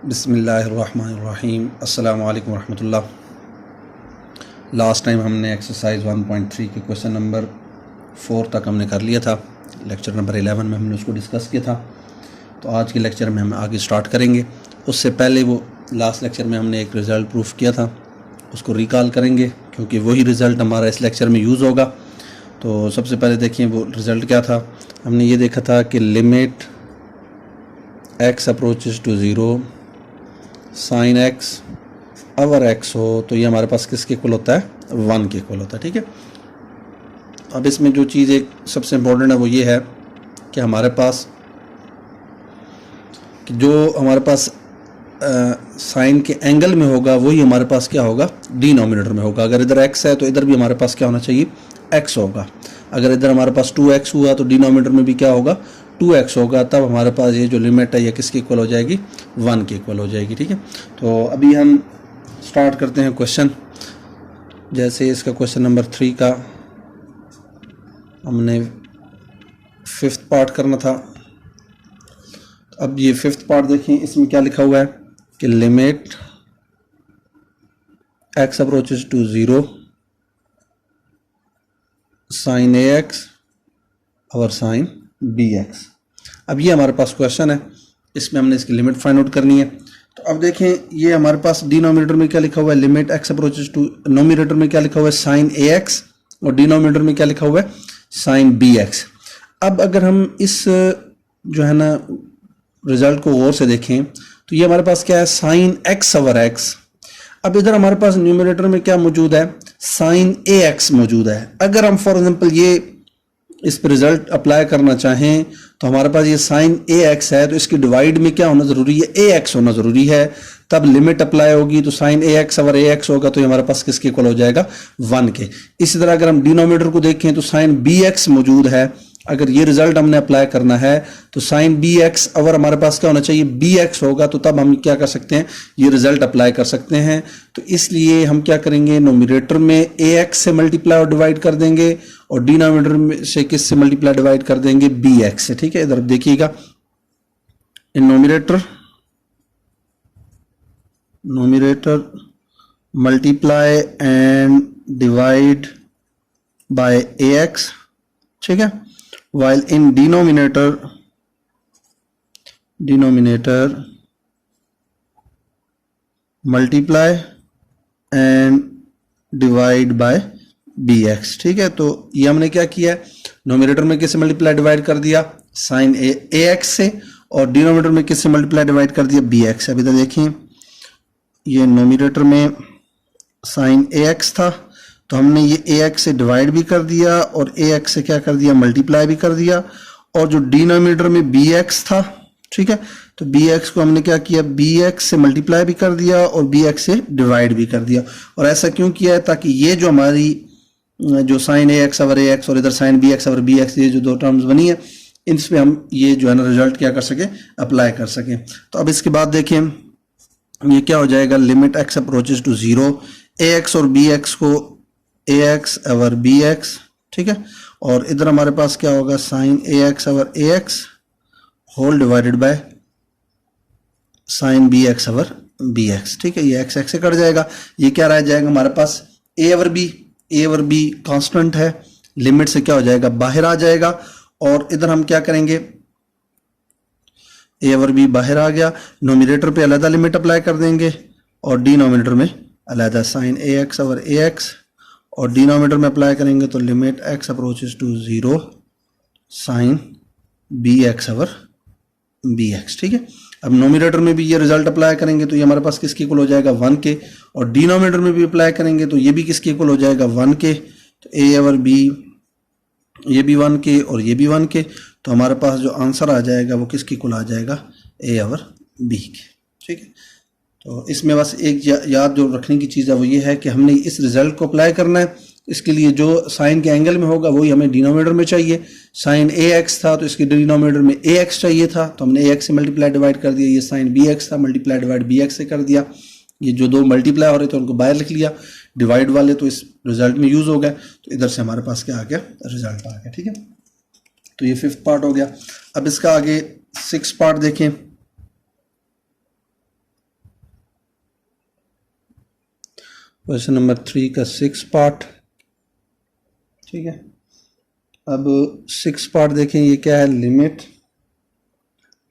बिस्मिल्लाहिर्रहमानिर्रहीम। अस्सलामु अलैकुम रहमतुल्लाह। लास्ट टाइम हमने एक्सरसाइज 1.3 के क्वेश्चन नंबर 4 तक हमने कर लिया था। लेक्चर नंबर 11 में हमने उसको डिस्कस किया था। तो आज के लेक्चर में हम आगे स्टार्ट करेंगे। उससे पहले वो लास्ट लेक्चर में हमने एक रिज़ल्ट प्रूफ किया था, उसको रिकॉल करेंगे क्योंकि वही रिज़ल्ट हमारा इस लेक्चर में यूज़ होगा। तो सबसे पहले देखिए वो रिज़ल्ट क्या था। हमने ये देखा था कि limit x approaches to 0 sine x over x हो तो ये हमारे पास किसके इक्वल होता है, 1 के इक्वल होता है। ठीक है। अब इसमें जो चीज़ एक सबसे इम्पोर्टेंट है वो ये है कि हमारे पास साइन के एंगल में होगा वही हमारे पास क्या होगा, डिनोमिनेटर में होगा। अगर इधर x है तो इधर भी हमारे पास क्या होना चाहिए, x होगा। अगर इधर हमारे पास 2x हुआ तो डिनोमिनेटर में भी क्या होगा, 2x होगा। तब हमारे पास ये जो लिमिट है ये किसके इक्वल हो जाएगी, 1 के इक्वल हो जाएगी। ठीक है। तो अभी हम स्टार्ट करते हैं क्वेश्चन। जैसे इसका क्वेश्चन नंबर 3 का हमने 5th पार्ट करना था। अब ये 5th पार्ट देखें, इसमें क्या लिखा हुआ है कि limit x approaches to 0 sine ax और साइन bx। अब ये हमारे पास क्वेश्चन है, इसमें हमने इसकी लिमिट फाइंड आउट करनी है। तो अब देखें ये हमारे पास डिनोमिनेटर में क्या लिखा हुआ है, limit x approaches to, numerator में क्या लिखा हुआ है साइन ax और डिनोमिनेटर में क्या लिखा हुआ है साइन bx। अब अगर हम इस जो है ना रिजल्ट को गौर से देखें तो ये हमारे पास क्या है, साइन x ओवर x। अब इधर हमारे पास न्यूमरेटर में क्या मौजूद है, साइन ax मौजूद है। अगर हम फॉर एग्जांपल ये इस पर रिजल्ट अप्लाई करना चाहें तो हमारे पास ये साइन ax है तो इसकी डिवाइड में क्या होना ज़रूरी है, ax होना ज़रूरी है। तब लिमिट अप्लाई होगी तो साइन ax ओवर ax होगा तो ये हमारे पास किसके इक्वल हो जाएगा, 1 के। इसी तरह अगर हम डिनोमिनेटर को देखें तो साइन bx मौजूद है। अगर ये रिजल्ट हमने अप्लाई करना है तो साइन bx अगर हमारे पास क्या होना चाहिए, bx होगा। तो तब हम क्या कर सकते हैं, ये रिजल्ट अप्लाई कर सकते हैं। तो इसलिए हम क्या करेंगे, नोमिनेटर में ax से मल्टीप्लाई और डिवाइड कर देंगे और डिनोमिनेटर में से किस से मल्टीप्लाई डिवाइड कर देंगे, bx से। ठीक है। इधर देखिएगा, in numerator multiply and divide by ax। ठीक है। while in denominator multiply and divide by bx। ठीक है। तो ये हमने क्या किया है, नोमिनेटर में किससे मल्टीप्लाई डिवाइड कर दिया, साइन ax से, और डिनोमिनेटर में किससे मल्टीप्लाई डिवाइड कर दिया, bx। अभी तक देखिए ये नोमिनेटर में साइन ax था तो हमने ये ax से डिवाइड भी कर दिया और ax से क्या कर दिया, मल्टीप्लाई भी कर दिया। और जो डिनोमिनेटर में bx था, ठीक है, तो bx को हमने क्या किया, bx से मल्टीप्लाई भी कर दिया और bx से डिवाइड भी कर दिया। और ऐसा क्यों किया है, ताकि ये जो हमारी जो साइन ax ओवर ax और इधर साइन bx ओवर bx, ये जो दो टर्म्स बनी है, इन पे हम ये जो है ना रिजल्ट क्या कर सके, अप्लाई कर सकें। तो अब इसके बाद देखें ये क्या हो जाएगा, limit x approaches to 0 ax और bx को ax ओवर bx। ठीक है। और इधर हमारे पास क्या होगा, sine ax over ax whole divided by sine bx over bx। ठीक है। ये x से कट जाएगा, ये क्या रह जाएगा हमारे पास, a ओवर b कांस्टेंट है, लिमिट से क्या हो जाएगा, बाहर आ जाएगा। और इधर हम क्या करेंगे, a ओवर b बाहर आ गया, नोमिनेटर पे अलग लिमिट अप्लाई कर देंगे और डिनोमिनेटर में अलग साइन ax ओवर ax, और डिनोमिनेटर में अप्लाई करेंगे तो limit x approaches to 0 sine bx over bx। ठीक है। अब नोमिनेटर में भी ये रिजल्ट अप्लाई करेंगे तो ये हमारे पास किसके इक्वल हो जाएगा, 1 के। और डिनोमिनेटर में भी अप्लाई करेंगे तो ये भी किसके इक्वल हो जाएगा, 1 के। तो a ओवर b ये भी 1 के और ये भी 1 के। तो हमारे पास जो आंसर आ जाएगा वो किसके इक्वल आ जाएगा, a ओवर b के। ठीक है। तो इसमें बस एक याद जो रखने की चीज़ है वो ये है कि हमने इस रिजल्ट को अप्लाई करना है। इसके लिए जो साइन के एंगल में होगा वही हमें डिनोमिनेटर में चाहिए। साइन ax था तो इसके डिनोमिनेटर में ax चाहिए था, तो हमने ax से मल्टीप्लाई डिवाइड कर दिया। ये साइन bx था, मल्टीप्लाई डिवाइड bx से कर दिया। ये जो दो मल्टीप्लाई हो रहे थे उनको बाहर लिख लिया, डिवाइड वाले तो इस रिजल्ट में यूज़ हो गए। तो इधर से हमारे पास क्या आ गया, रिजल्ट आ गया। ठीक है। तो ये 5th पार्ट हो गया। अब इसका आगे 6th पार्ट देखें। क्वेश्चन नंबर 3 का 6 पार्ट, ठीक है। अब 6 पार्ट देखें, ये क्या है, limit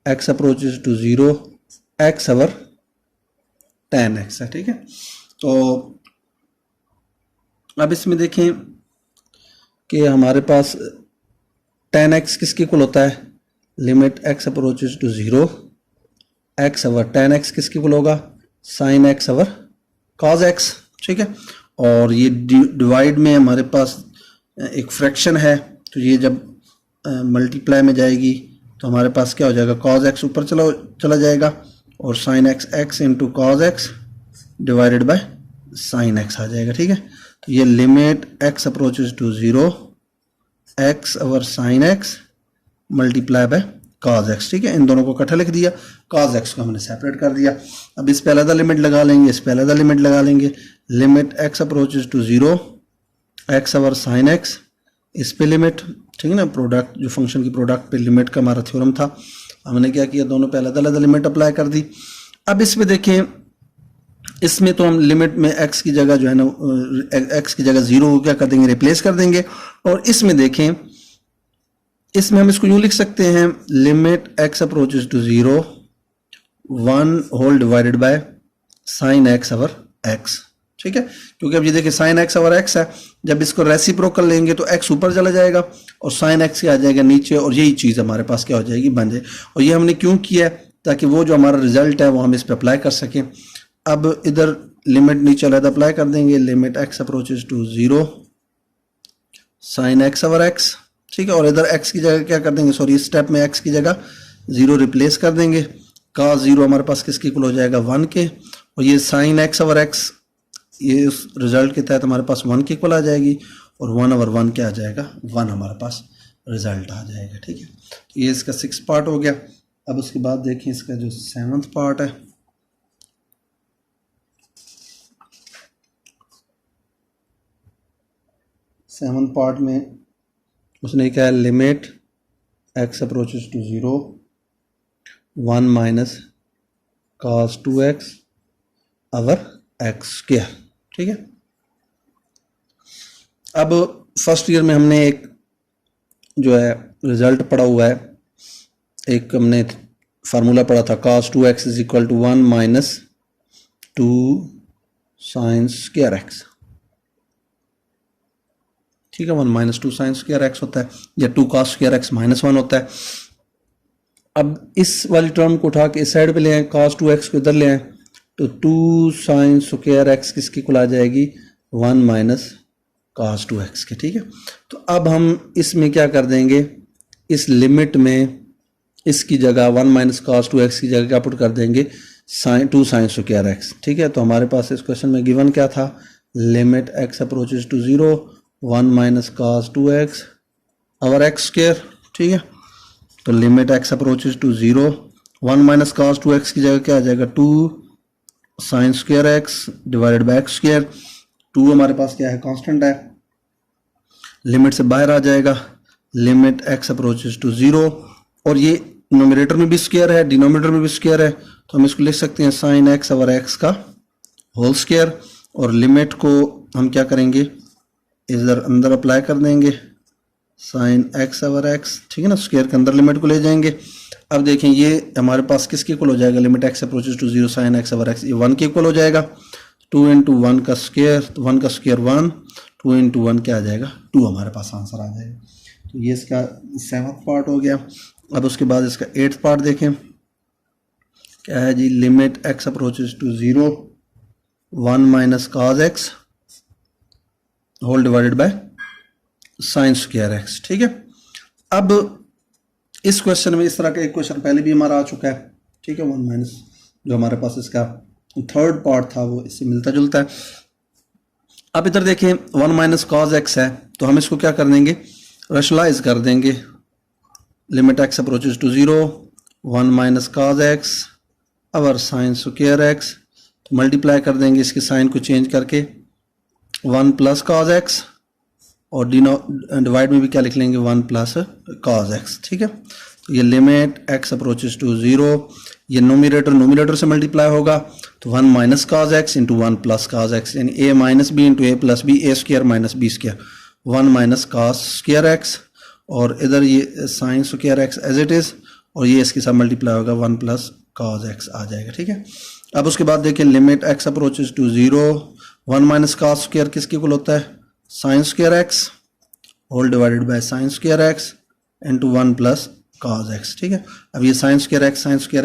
x approaches to 0 x over tan x है, ठीक है। तो अब इसमें देखें कि हमारे पास tan x किसके इक्वल होता है, limit x approaches to 0 x over tan x किसके इक्वल होगा, sin x over cos x, ठीक है। और ये डिवाइड में हमारे पास एक फ्रैक्शन है, तो ये जब मल्टीप्लाई में जाएगी तो हमारे पास क्या हो जाएगा, cos x ऊपर चला जाएगा और sin x x into cos x divided by sin x आ जाएगा, ठीक है। तो ये limit x approaches to 0 x over sin x multiply by cos x, ठीक है। इन दोनों को इकट्ठा लिख दिया, cos x को हमने सेपरेट कर दिया। अब इस पे अलग लिमिट लगा लेंगे, इस पे अलग लिमिट लगा लेंगे। Limit x approaches to 0 x over sin x, इस पे लिमिट, ठीक है ना, प्रोडक्ट जो फंक्शन की प्रोडक्ट पे लिमिट का हमारा थ्योरम था, हमने क्या किया, दोनों पे अलग अलग लिमिट अप्लाई कर दी। अब इस पे देखें, इसमें तो हम लिमिट में x की जगह जो है ना, x की जगह 0 क्या कर देंगे, रिप्लेस कर देंगे। और इसमें देखें, इसमें हम इसको यूं लिख सकते हैं, limit x approaches to 0 1 whole divided by sine x over x, ठीक है। क्योंकि अब ये देखिए साइन x ओवर x है, जब इसको रेसिप्रोकल लेंगे तो x ऊपर चला जाएगा और साइन x आ जाएगा नीचे, और यही चीज़ हमारे पास क्या हो जाएगी, बन जाए। और ये हमने क्यों किया है, ताकि वो जो हमारा रिजल्ट है वो हम इस पर अप्लाई कर सकें। अब इधर लिमिट नीचे अलग अप्लाई कर देंगे, limit x approaches to 0 sine x over x, ठीक है। और इधर x की जगह क्या कर देंगे, सॉरी इस स्टेप में x की जगह 0 रिप्लेस कर देंगे। cos 0 हमारे पास किसके इक्वल हो जाएगा, 1 के, और ये साइन x ओवर x ये उस रिजल्ट के तहत हमारे पास 1 के इक्वल आ जाएगी, और 1 ओवर 1 क्या आ जाएगा, 1 हमारे पास रिजल्ट आ जाएगा, ठीक है। तो ये इसका 6 पार्ट हो गया। अब उसके बाद देखिए इसका जो 7th पार्ट है, सेवंथ पार्ट में उसने क्या है, limit x approaches to 0 1 minus cos 2x over x square, ठीक है। अब फर्स्ट ईयर में हमने एक जो है रिजल्ट पढ़ा हुआ है, एक हमने फार्मूला पढ़ा था, cos 2x is equal to 1 minus 2 sine square x, ठीक है। 1 माइनस 2 साइन स्क्वायर x होता है, या 2 cos स्क्वायर x माइनस 1 होता है। अब इस वाली टर्म को उठा के इस साइड पे ले आए, cos 2x को इधर ले आए, तो 2 साइन स्क्वायर x किसकी इक्वल आ जाएगी, 1 माइनस cos 2x के, ठीक है। तो अब हम इसमें क्या कर देंगे, इस लिमिट में इसकी जगह 1 माइनस cos 2x की जगह क्या पुट कर देंगे, 2 साइन स्क्वायर x, ठीक है। तो हमारे पास इस क्वेश्चन में गिवन क्या था, limit x approaches to 0 1 minus cos 2x over x square, ठीक है। तो limit x approaches to 0 1 minus cos 2x की जगह क्या आ जाएगा, 2 sine square x divided by x square. 2 हमारे पास क्या है, कांस्टेंट है, लिमिट से बाहर आ जाएगा, लिमिट x अप्रोचेज टू 0, और ये नोमिनेटर में भी स्क्वायर है, डिनोमिनेटर में भी स्क्वायर है, तो हम इसको लिख सकते हैं साइन x ओवर x का होल स्क्वायर। और लिमिट को हम क्या करेंगे, इधर अंदर अप्लाई कर देंगे, साइन x ओवर x, ठीक है ना, स्क्वायर के अंदर लिमिट को ले जाएंगे। अब देखें ये हमारे पास किसके इक्वल हो जाएगा, limit x approaches to 0 sine x over x, ये 1 के इक्वल हो जाएगा। 2 इंटू 1 का स्क्वायर, तो 1 का स्क्वायर 1, 2 इंटू 1 क्या आ जाएगा, 2 हमारे पास आंसर आ जाएगा। तो ये इसका 7th पार्ट हो गया। अब उसके बाद इसका 8th पार्ट देखें, क्या है जी, limit x approaches to 0 1 minus cos x whole divided by sine square x, ठीक है। अब इस क्वेश्चन में इस तरह का एक क्वेश्चन पहले भी हमारा आ चुका है, ठीक है। 1 माइनस जो हमारे पास इसका 3rd पार्ट था वो इससे मिलता जुलता है। अब इधर देखें 1 माइनस cos x है, तो हम इसको क्या कर देंगे, रैशनलाइज कर देंगे, limit x approaches to 0 1 minus cos x ओवर साइन स्क्वायर x, तो मल्टीप्लाई कर देंगे इसके साइन को चेंज करके 1 प्लस cos x, और डिवाइड में भी क्या लिख लेंगे, 1 प्लस cos x, ठीक है। तो ये लिमिट x अप्रोचेज टू 0, ये नोमिनेटर से मल्टीप्लाई होगा तो 1 minus cos X into 1 plus cos X, यानी A minus B into A plus B, A square minus B square, 1 minus cos square X, और इधर ये sine square X as it is, और ये इसके साथ मल्टीप्लाई होगा 1 प्लस काज एक्स आ जाएगा। ठीक है, अब उसके बाद देखिए limit x approaches to 0, 1 minus cos square किसके इक्वल होता है, sine square x whole divided by sine square x into 1 plus cos x. ठीक है, अब ये साइन स्क्वायर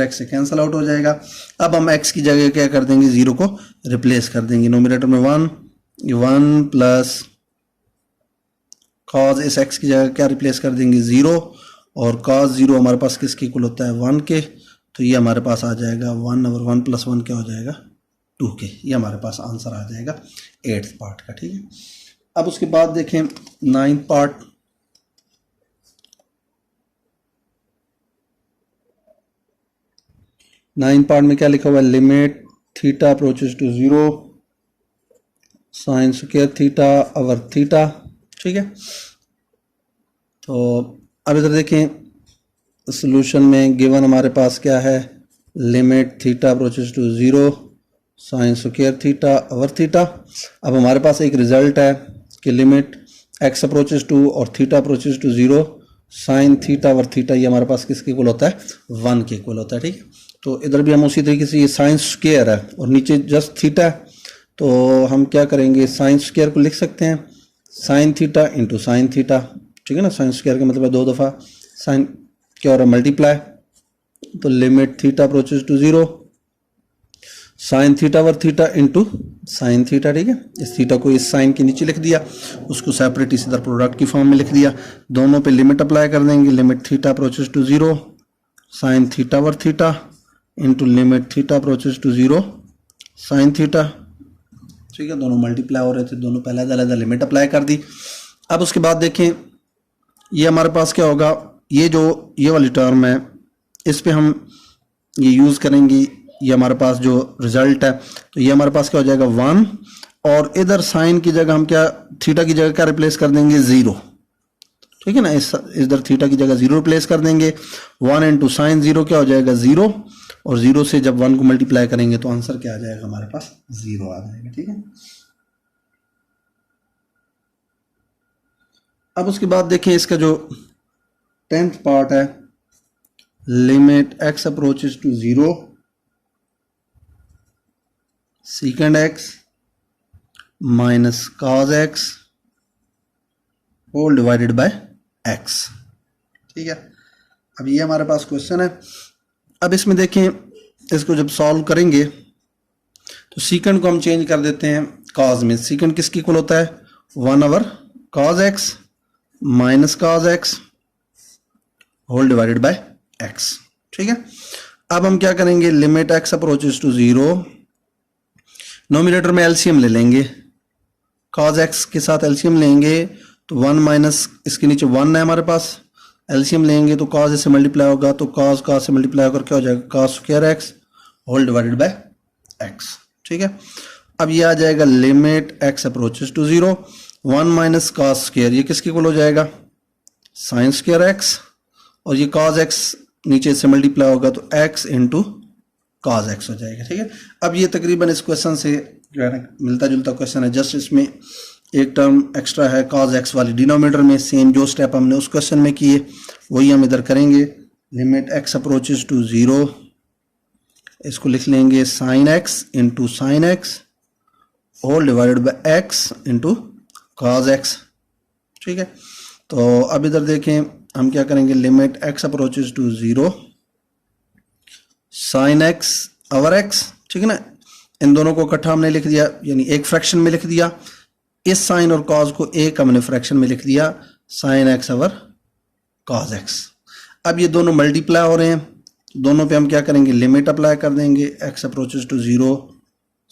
एक्स से कैंसिल आउट हो जाएगा। अब हम एक्स की जगह क्या कर देंगे, 0 को रिप्लेस कर देंगे, नोमिनेटर में 1 प्लस कॉज इस एक्स की जगह क्या रिप्लेस कर देंगे, 0, और कॉज 0 हमारे पास किसके इक्वल होता है, 1 के, तो ये हमारे पास आ जाएगा 1 और 1 प्लस 1 क्या हो जाएगा, 2 के। ये हमारे पास आंसर आ जाएगा 8th पार्ट का। ठीक है, अब उसके बाद देखें 9th पार्ट। में क्या लिखा हुआ है, limit theta approaches to 0 sine square theta over theta. ठीक है, तो अब इधर देखें सॉल्यूशन में गिवन हमारे पास क्या है, limit theta approaches to 0 sine square theta over theta. अब हमारे पास एक रिजल्ट है कि लिमिट एक्स अप्रोचेज टू और theta approaches to 0 sine theta over theta, ये हमारे पास किसके इक्वल होता है, 1 के इक्वल होता है। ठीक है, तो इधर भी हम उसी तरीके से, ये साइन स्क्वायर है और नीचे जस्ट थीटा है, तो हम क्या करेंगे, साइन स्क्वायर को लिख सकते हैं sign theta into sine theta. ठीक है ना, साइन स्क्वायर का मतलब है 2 दफ़ा साइन क्या हो रहा है, मल्टीप्लाई, तो limit theta approaches to 0 sine theta over theta into sine theta. ठीक है, इस थीटा को इस साइन के नीचे लिख दिया, उसको सेपरेट इसी तरह प्रोडक्ट की फॉर्म में लिख दिया, दोनों पे लिमिट अप्लाई कर देंगे, limit theta approaches to 0 sine theta over theta into limit theta approaches to 0 sine theta. ठीक है, दोनों मल्टीप्लाई हो रहे थे, दोनों पहले अलग लिमिट अप्लाई कर दी। अब उसके बाद देखें ये हमारे पास क्या होगा, ये वाली टर्म है, इस पे हम ये यूज़ करेंगे, ये हमारे पास जो रिजल्ट है, तो ये हमारे पास क्या हो जाएगा 1, और इधर साइन की जगह हम क्या, थीटा की जगह क्या रिप्लेस कर देंगे, 0। ठीक है ना, इधर थीटा की जगह 0 रिप्लेस कर देंगे, 1 इंटू साइन 0 क्या हो जाएगा, 0, और 0 से जब 1 को मल्टीप्लाई करेंगे तो आंसर क्या आ जाएगा, हमारे पास 0 आ जाएगा। ठीक है, अब उसके बाद देखिए इसका जो 10th पार्ट है, limit x approaches to 0 second x minus cos x whole divided by x. ठीक है, अब ये हमारे पास क्वेश्चन है। अब इसमें देखें, इसको जब सॉल्व करेंगे तो सीकेंड को हम चेंज कर देते हैं कॉज में। सीकेंड किसकी इक्वल होता है, 1 over cos x minus cos x whole divided by x. ठीक है, अब हम क्या करेंगे, limit x approaches to 0, nominator में एलसीएम ले लेंगे, कॉज एक्स के साथ एलसीएम लेंगे तो 1 माइनस इसके नीचे 1 है हमारे पास, एलसीएम लेंगे तो कॉज से मल्टीप्लाई होगा, तो कॉज से मल्टीप्लाई होकर क्या हो जाएगा, cos square x whole divided by x. ठीक है, अब ये आ जाएगा limit x approaches to 0 1 minus cos square, ये किसके इक्वल हो जाएगा, साइन स्क्वायर एक्स, और ये कॉज एक्स नीचे से मल्टीप्लाई होगा तो एक्स इंटू कॉज एक्स हो जाएगा। ठीक है, अब ये तकरीबन इस क्वेश्चन से जो है ना मिलता जुलता क्वेश्चन है, जस्ट इसमें एक टर्म एक्स्ट्रा है कॉज एक्स वाली डिनोमिनेटर में, सेम जो स्टेप हमने उस क्वेश्चन में किए वही हम इधर करेंगे। लिमिट एक्स अप्रोचेज टू 0, इसको लिख लेंगे sine x into sine x whole divided by x into cos x. ठीक है, तो अब इधर देखें हम क्या करेंगे, limit x approaches to 0 sine x over x. ठीक है ना, इन दोनों को इकट्ठा हमने लिख दिया, यानी एक फ्रैक्शन में लिख दिया, इस साइन और कॉज को एक हमने फ्रैक्शन में लिख दिया, sine x over cos x. अब ये दोनों मल्टीप्लाई हो रहे हैं, दोनों पे हम क्या करेंगे, लिमिट अप्लाई कर देंगे, X approaches to 0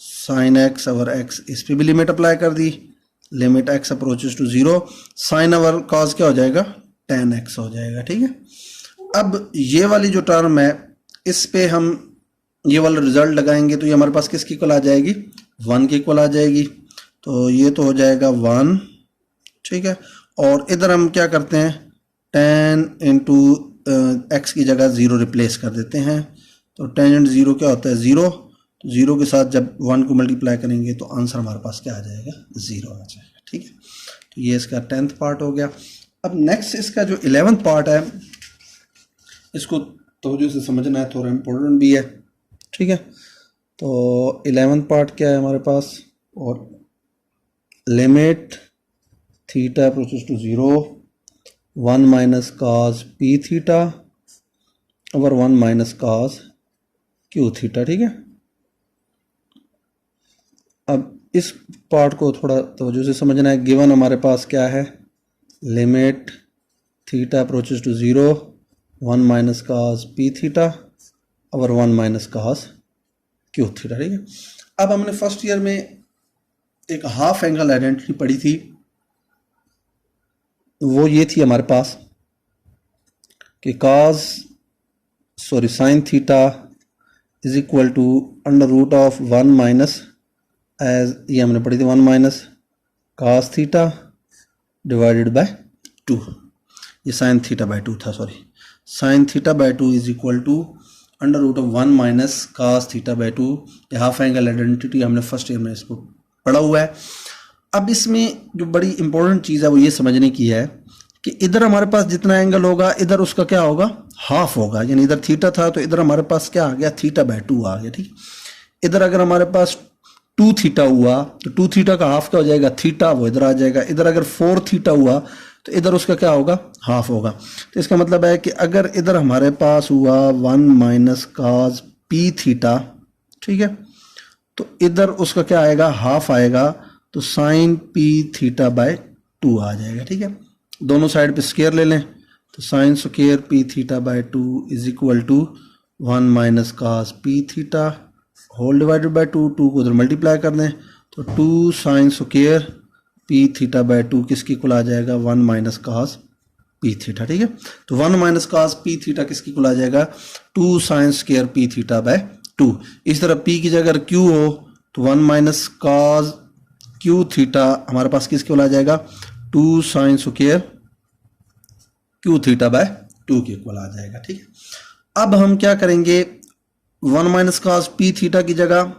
sine x over X, इस पे भी लिमिट अप्लाई कर दी, limit x approaches to 0 sine over cos क्या हो जाएगा, tan x हो जाएगा। ठीक है, अब ये वाली जो टर्म है इस पे हम ये वाला रिजल्ट लगाएंगे तो ये हमारे पास किसकी इक्वल आ जाएगी, 1 की इक्वल आ जाएगी, तो ये तो हो जाएगा 1। ठीक है, और इधर हम क्या करते हैं, tan इंटू एक्स की जगह 0 रिप्लेस कर देते हैं, तो टेंजेंट ज़ीरो क्या होता है, ज़ीरो। तो ज़ीरो के साथ जब 1 को मल्टीप्लाई करेंगे तो आंसर हमारे पास क्या आ जाएगा, ज़ीरो आ जाएगा। ठीक है, तो ये इसका 10th पार्ट हो गया। अब नेक्स्ट इसका जो 11th पार्ट है, इसको तवज्जो से समझना है, थोड़ा इम्पोर्टेंट भी है। ठीक है, तो 11th पार्ट क्या है हमारे पास, और limit theta approaches to zero 1 minus cos p theta over 1 minus cos q theta. ठीक है, अब इस पार्ट को थोड़ा तवज्जो से समझना है। गिवन हमारे पास क्या है, limit theta approaches to zero 1 minus cos p theta over 1 minus cos q theta. ठीक है, अब हमने फर्स्ट ईयर में एक हाफ एंगल आइडेंटिटी पढ़ी थी, वो ये थी हमारे पास कि sine theta is equal to under root of 1 minus, as ये हमने पढ़ी थी 1 minus cos theta divided by 2। ये साइन थीटा बाय 2 था, sorry, sine theta by 2 is equal to under root of 1 minus cos theta by 2। ये half angle identity हमने first year में इसको पढ़ा हुआ है। अब इसमें जो बड़ी इंपॉर्टेंट चीज़ है वो ये समझने की है कि इधर हमारे पास जितना एंगल होगा इधर उसका क्या होगा, हाफ होगा। यानी इधर थीटा था तो इधर हमारे पास क्या आ गया, थीटा बाय 2 आ गया। ठीक, इधर अगर हमारे पास 2 थीटा हुआ तो 2 थीटा का हाफ क्या हो जाएगा, थीटा, वो इधर आ जाएगा। इधर अगर 4 थीटा हुआ तो इधर उसका क्या होगा, हाफ होगा। तो इसका मतलब है कि अगर इधर हमारे पास हुआ 1 माइनस काज पी थीटा, ठीक है, तो इधर उसका क्या आएगा, हाफ आएगा, तो साइन पी थीटा बाय 2 आ जाएगा। ठीक है, दोनों साइड पे स्क्वायर ले लें, तो sine square p theta by 2 is equal to 1 minus cos p theta whole divided by 2। 2 को उधर मल्टीप्लाई कर दें तो 2 sine square p theta by 2 किसकी इक्वल आ जाएगा, 1 माइनस काज पी थीटा। ठीक है, तो 1 माइनस काज पी थीटा किसकी इक्वल आ जाएगा, 2 sine square p theta by 2। इस तरह p की जगह अगर q हो तो 1 माइनस काज क्यू थीटा हमारे पास किसके इक्वल आ जाएगा, 2 साइन स्क्वायर क्यू थीटा बाय 2 के इक्वल आ जाएगा। ठीक है, अब हम क्या करेंगे, 1 माइनस काज पी थीटा की जगह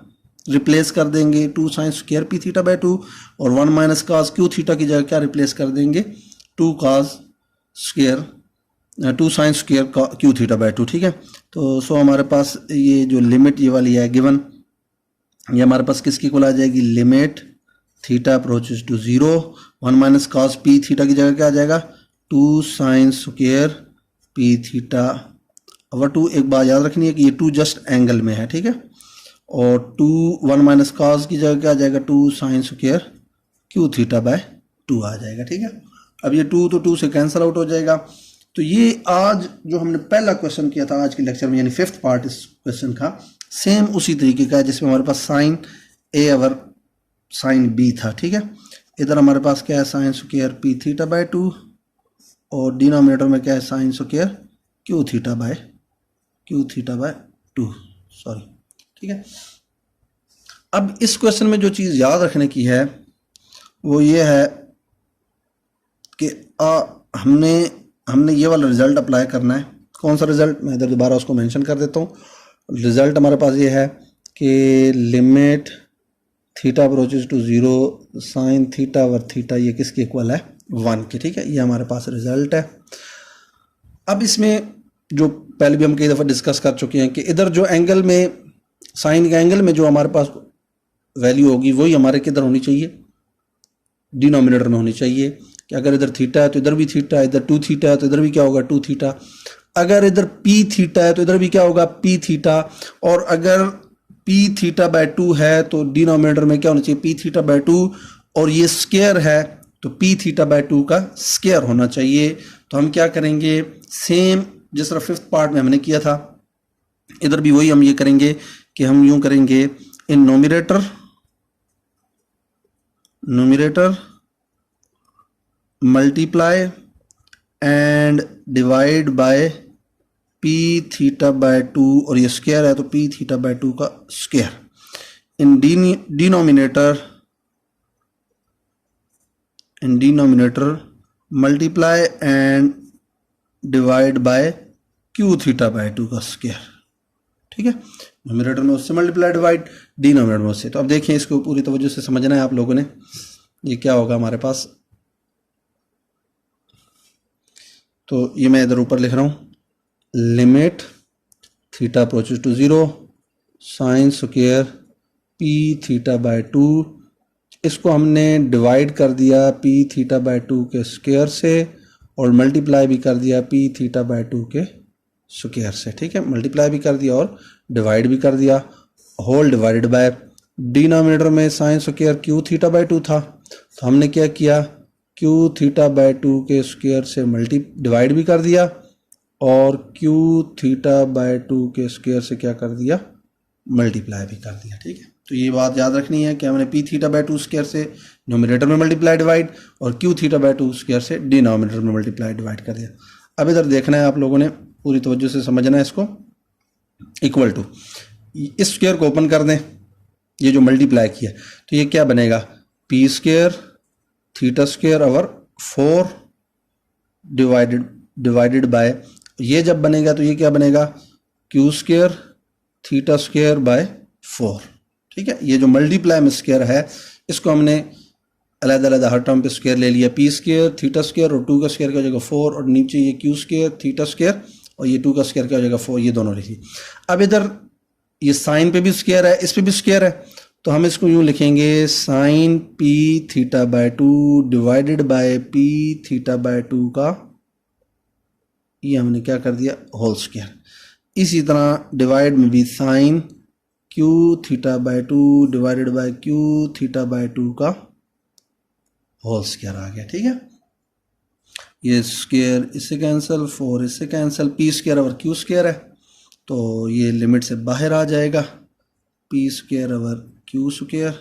रिप्लेस कर देंगे 2 sine square p theta by 2, और 1 माइनस काज क्यू थीटा की जगह क्या रिप्लेस कर देंगे, 2 काज स्क्वायर 2 साइन स्क्वायर क्यू थीटा बाय 2। ठीक है, तो सो हमारे पास ये जो लिमिट ये वाली है गिवन, ये हमारे पास किसकी इक्वल आ जाएगी, limit theta approaches to 0 1 minus cos p theta की जगह क्या आ जाएगा, 2 sine square p theta over 2। एक बात याद रखनी है कि ये 2 जस्ट एंगल में है। ठीक है, और 2 1 माइनस काज की जगह क्या आ जाएगा, 2 साइन स्क्वायर क्यू थीटा बाय 2 आ जाएगा। ठीक है, अब ये 2 तो 2 से कैंसिल आउट हो जाएगा। तो ये आज जो हमने पहला क्वेश्चन किया था आज के लेक्चर में, यानी 5th पार्ट इस क्वेश्चन का सेम उसी तरीके का है जिसमें हमारे पास साइन ए ओवर साइन बी था। ठीक है, इधर हमारे पास क्या है, sine square p theta by 2, और डिनोमिनेटर में क्या है, साइन स्क्वायर क्यू थीटा बाय 2, सॉरी। ठीक है, अब इस क्वेश्चन में जो चीज़ याद रखने की है वो ये है कि हमने ये वाला रिजल्ट अप्लाई करना है। कौन सा रिजल्ट, मैं इधर दोबारा उसको मेंशन कर देता हूँ। रिजल्ट हमारे पास ये है कि limit theta approaches to 0 sine theta over theta ये किसके इक्वल है, 1 के। ठीक है, ये हमारे पास रिजल्ट है। अब इसमें जो पहले भी हम कई दफ़ा डिस्कस कर चुके हैं कि इधर जो एंगल में, साइन के एंगल में जो हमारे पास वैल्यू होगी वही हमारे किधर होनी चाहिए, डिनोमिनेटर में होनी चाहिए। कि अगर इधर थीटा है तो इधर भी थीटा है, इधर 2 थीटा है तो इधर भी क्या होगा, 2 थीटा। अगर इधर पी थीटा है तो इधर भी क्या होगा, पी थीटा। और अगर पी थीटा बाय 2 है तो डिनोमिनेटर में क्या होना चाहिए, पी थीटा बाय 2, और ये स्क्वायर है तो पी थीटा बाय 2 का स्क्वायर होना चाहिए। तो हम क्या करेंगे, सेम जिस तरह 5th पार्ट में हमने किया था इधर भी वही हम ये करेंगे कि हम यूं करेंगे, in numerator multiply and divide bye p theta by 2, और ये स्क्वायर है तो पी थीटा बाय 2 का square. In denominator multiply and divide bye q theta by 2 का स्क्वायर। ठीक है, न्यूमरेटर में उससे मल्टीप्लाई डिवाइड, डिनोमिनेटर में उससे। तो अब देखिए इसको पूरी तवज्जो से समझना है आप लोगों ने। ये क्या होगा हमारे पास, तो ये मैं इधर ऊपर लिख रहा हूँ, limit theta approaches to 0 sine square p theta by 2, इसको हमने डिवाइड कर दिया पी थीटा बाय 2 के स्क्वायर से और मल्टीप्लाई भी कर दिया पी थीटा बाय 2 के स्क्वायर से। ठीक है, मल्टीप्लाई भी कर दिया और डिवाइड भी कर दिया, होल डिवाइडेड बाय, डिनोमिनेटर में साइन स्क्वायर क्यू थीटा बाय 2 था, तो हमने क्या किया, क्यू थीटा बाय 2 के स्क्वायर से डिवाइड भी कर दिया और क्यू थीटा बाय 2 के स्क्वायर से क्या कर दिया, मल्टीप्लाई भी कर दिया। ठीक है, तो ये बात याद रखनी है कि हमने पी थीटा बाय 2 स्क्वायर से न्यूमरेटर में मल्टीप्लाई डिवाइड और क्यू थीटा बाय 2 स्क्वायर से डिनोमिनेटर में मल्टीप्लाई डिवाइड कर दिया। अब इधर देखना है आप लोगों ने, पूरी तवज्जो से समझना है इसको। इक्वल टू, इस स्क्वायर को ओपन कर दें, ये जो मल्टीप्लाई किया तो ये क्या बनेगा, P square theta square over 4 divided by, ये जब बनेगा तो ये क्या बनेगा, Q square theta square by 4। ठीक है, ये जो मल्टीप्लाई में स्क्वायर है इसको हमने अलग-अलग हर टर्म पे स्क्वायर ले लिया, पी स्क्वायर थीटा स्क्वायर और 2 का स्क्वायर क्या हो जाएगा 4, और नीचे ये क्यू स्क्वायर थीटा स्क्वायर और ये 2 का स्क्वायर क्या हो जाएगा 4, ये दोनों लिखिए। अब इधर ये साइन पे भी स्क्वायर है, इस पे भी स्क्वायर है, तो हम इसको यूँ लिखेंगे, sine p theta by 2 divided by p theta by 2 का, ये हमने क्या कर दिया, होल स्क्वायर। इसी तरह डिवाइड में भी sine q theta by 2 divided by q theta by 2 का होल स्क्वायर आ गया। ठीक है, ये स्क्वायर इससे कैंसिल, 4 इससे cancel, P square over Q square है तो ये लिमिट से बाहर आ जाएगा, P square over Q square.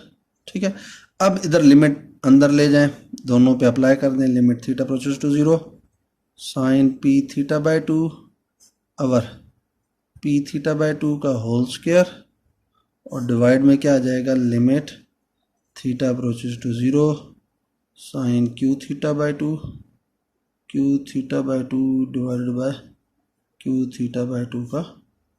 ठीक है, अब इधर लिमिट अंदर ले जाएं, दोनों पे अप्लाई कर दें, limit theta approaches to 0 sine p theta by 2 over p theta by 2 का होल स्क्वायर और डिवाइड में क्या आ जाएगा, limit theta approaches to 0 sine q theta by 2 divided by q theta by 2 का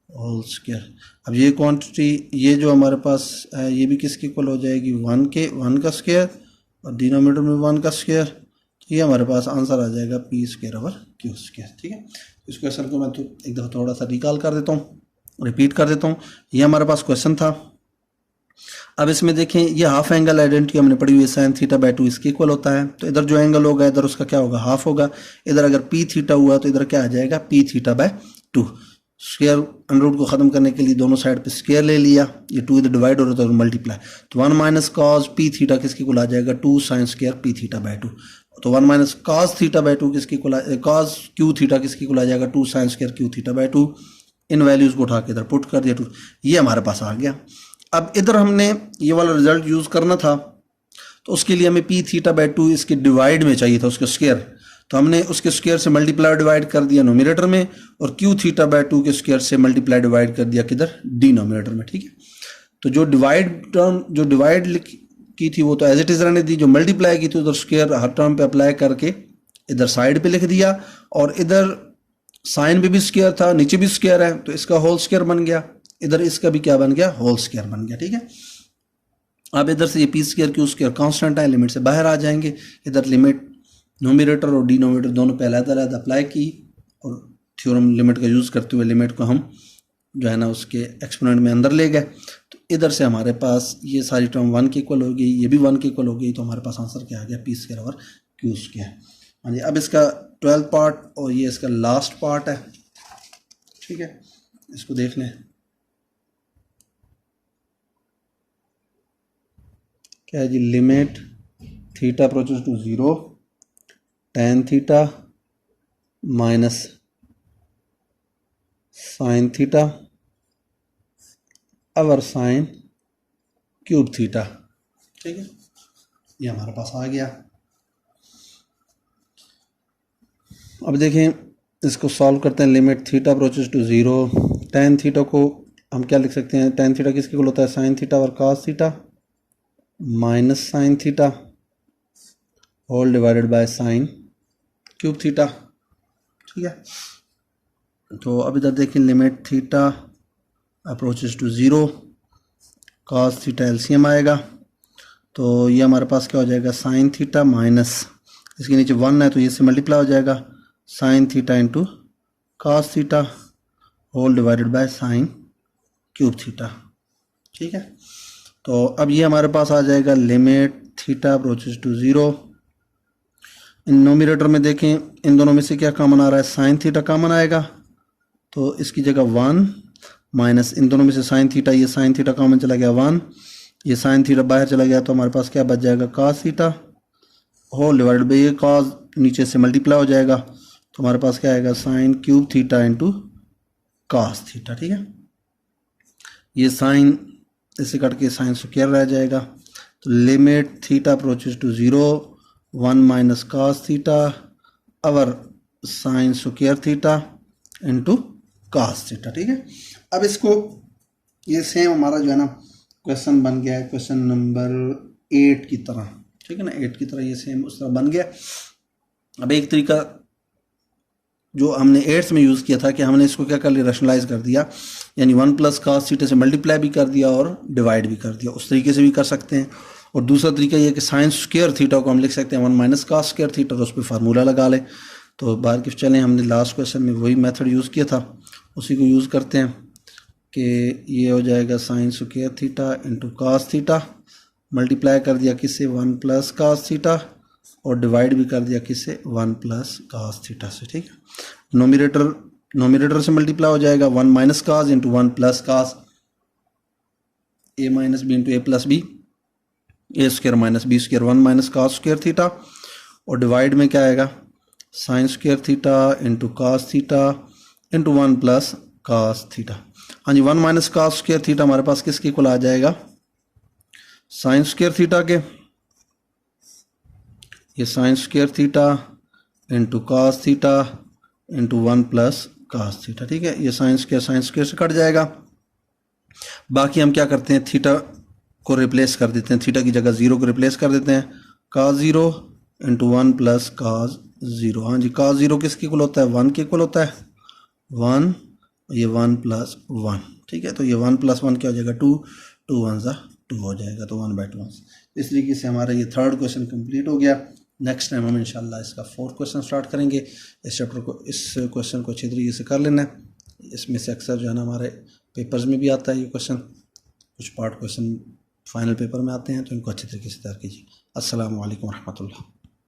होल स्क्वायर। अब ये क्वांटिटी, ये जो हमारे पास है ये भी किसके इक्वल हो जाएगी, 1 का स्क्वायर और डिनोमिनेटर में 1 का स्क्वायर, तो ये हमारे पास आंसर आ जाएगा P square over Q square. ठीक है, इस क्वेश्चन को मैं तो एक दफ़ा थोड़ा सा रिकॉल कर देता हूँ, रिपीट कर देता हूँ। ये हमारे पास क्वेश्चन था। अब इसमें देखें, ये हाफ एंगल आइडेंटिटी हमने पढ़ी हुई है, साइन थीटा बाय 2 इसके इक्वल होता है, तो इधर जो एंगल होगा इधर उसका क्या होगा, हाफ होगा। इधर अगर पी थीटा हुआ तो इधर क्या आ जाएगा, P theta by 2। Square under को ख़त्म करने के लिए दोनों साइड पे स्क्वायर ले लिया, ये 2 इधर डिवाइड हो रहा था और मल्टीप्लाई, तो 1 माइनस कॉस पी थीटा किसके इक्वल आ जाएगा, 2 sine square p theta by 2। तो 1 माइनस कॉस थीटा बाय 2 किसके इक्वल, कॉस क्यू थीटा किसके इक्वल आ जाएगा, 2 साइन स्क्वायर क्यू थीटा बाय 2। इन वैल्यूज़ को उठा के इधर पुट कर दिया 2, ये हमारे पास आ गया। अब इधर हमने ये वाला रिजल्ट यूज़ करना था, तो उसके लिए हमें पी थीटा बाय 2 इसके डिवाइड में चाहिए था, उसके स्क्वायर, तो हमने उसके स्क्वायर से मल्टीप्लाई डिवाइड कर दिया नोमिनेटर में और क्यू थीटा बाय 2 के स्क्वायर से मल्टीप्लाई डिवाइड कर दिया किधर, डिनोमिनेटर में। ठीक है, तो जो डिवाइड की थी वो तो एज इट इज़ रहने दी, जो मल्टीप्लाई की थी उधर स्क्वायर हर टर्म पे अप्लाई करके इधर साइड पे लिख दिया, और इधर साइन पे भी स्क्वायर था, नीचे भी स्क्वायर है, तो इसका होल स्क्वायर बन गया, इधर इसका भी क्या बन गया, होल स्क्वायर बन गया। ठीक है, अब इधर से ये P square Q square constant है, लिमिट से बाहर आ जाएंगे। इधर लिमिट नोमिनेटर और डिनोमिनेटर दोनों पे अलग-अलग अप्लाई की और थ्योरम लिमिट का यूज़ करते हुए लिमिट को हम जो है ना उसके एक्सपोनेंट में अंदर ले गए, तो इधर से हमारे पास ये सारी टर्म 1 के इक्वल हो गई, ये भी 1 के इक्वल हो गई, तो हमारे पास आंसर क्या आ गया, P square over Q square. हाँ जी, अब इसका 12th पार्ट और ये इसका लास्ट पार्ट है। ठीक है, इसको देख लें, क्या है जी, limit theta approaches to 0 tan theta minus sine theta over sine cube theta. ठीक है, ये हमारे पास आ गया। अब देखें, इसको सॉल्व करते हैं, limit theta approaches to 0, tan theta को हम क्या लिख सकते हैं, tan थीटा किसके इक्वल होता है, sine theta over cos theta minus sine theta whole divided by sine cube theta. ठीक है, तो अब इधर देखें, limit theta approaches to zero, cos theta LCM आएगा, तो ये हमारे पास क्या हो जाएगा, साइन थीटा माइनस, इसके नीचे 1 है तो ये से मल्टीप्लाई हो जाएगा, sine theta into cos theta whole divided by sine cube theta. ठीक है, तो अब ये हमारे पास आ जाएगा limit theta approaches to zero. इन नोमिनेटर में देखें, इन दोनों में से क्या कॉमन आ रहा है, साइन थीटा कॉमन आएगा, तो इसकी जगह 1 माइनस इन दोनों में से साइन थीटा, ये साइन थीटा कॉमन चला गया 1, ये साइन थीटा बाहर चला गया, तो हमारे पास क्या बच जाएगा, cos theta whole divided by ये कॉस नीचे से मल्टीप्लाई हो जाएगा, तो हमारे पास क्या आएगा, sign cube theta into cos theta. ठीक है, ये साइन इससे कट के साइन स्क्वायर रह जाएगा, तो limit theta approaches to zero 1 minus cos theta over sine square theta into cos theta. ठीक है, अब इसको ये सेम हमारा जो है ना क्वेश्चन बन गया है क्वेश्चन नंबर 8 की तरह। ठीक है ना, 8 की तरह ये सेम उस तरह बन गया। अब एक तरीका जो हमने 8 में यूज़ किया था कि हमने इसको क्या कर लिया, रैशनलाइज कर दिया, यानी 1 प्लस कॉस थीटा से मल्टीप्लाई भी कर दिया और डिवाइड भी कर दिया, उस तरीके से भी कर सकते हैं। और दूसरा तरीका ये कि साइन स्क्वायर थीटा को हम लिख सकते हैं 1 माइनस कॉस स्क्वायर थीटा, तो उस पर फार्मूला लगा लें। तो बाहर की चलें, हमने लास्ट क्वेश्चन में वही मेथड यूज़ किया था, उसी को यूज़ करते हैं कि ये हो जाएगा sign square theta into cos theta, multiply कर दिया किससे, 1 प्लस कॉस थीटा, और डिवाइड भी कर दिया किससे, 1 प्लस कॉस थीटा से। ठीक है, नोमिनेटर से मल्टीप्लाई हो जाएगा 1 minus cos into 1 plus cos, A minus B into A plus B, A square minus B square 1 minus cos square theta, और डिवाइड में क्या आएगा, sine square theta into cos theta into 1 plus cos theta. हाँ जी, 1 minus cos square theta हमारे पास किसके equal आ जाएगा, साइन स्क्वायर थीटा के, ये sine square theta into cos theta into 1 plus cos theta. ठीक है, ये साइन स्क्वायर से कट जाएगा। बाकी हम क्या करते हैं, थीटा को रिप्लेस कर देते हैं, थीटा की जगह 0 को रिप्लेस कर देते हैं, कॉस 0 इंटू 1 प्लस कॉस 0। हाँ जी, कॉस 0 किसके इक्वल होता है, 1 के इक्वल होता है, 1, ये 1 प्लस 1। ठीक है, तो ये 1 प्लस 1 क्या हो जाएगा, 2, 2 1 2 हो जाएगा, तो 1/2। इस तरीके से हमारा ये 3rd क्वेश्चन कंप्लीट हो गया। नेक्स्ट टाइम हम इंशाल्लाह इसका 4th क्वेश्चन स्टार्ट करेंगे। इस चैप्टर को, इस क्वेश्चन को अच्छी तरीके से कर लेना है। इसमें से अक्सर जो है ना हमारे पेपर्स में भी आता है ये क्वेश्चन, कुछ पार्ट क्वेश्चन फाइनल पेपर में आते हैं, तो इनको अच्छी तरीके से तैयार कीजिए। अस्सलामु अलैकुम रहमतुल्लाह।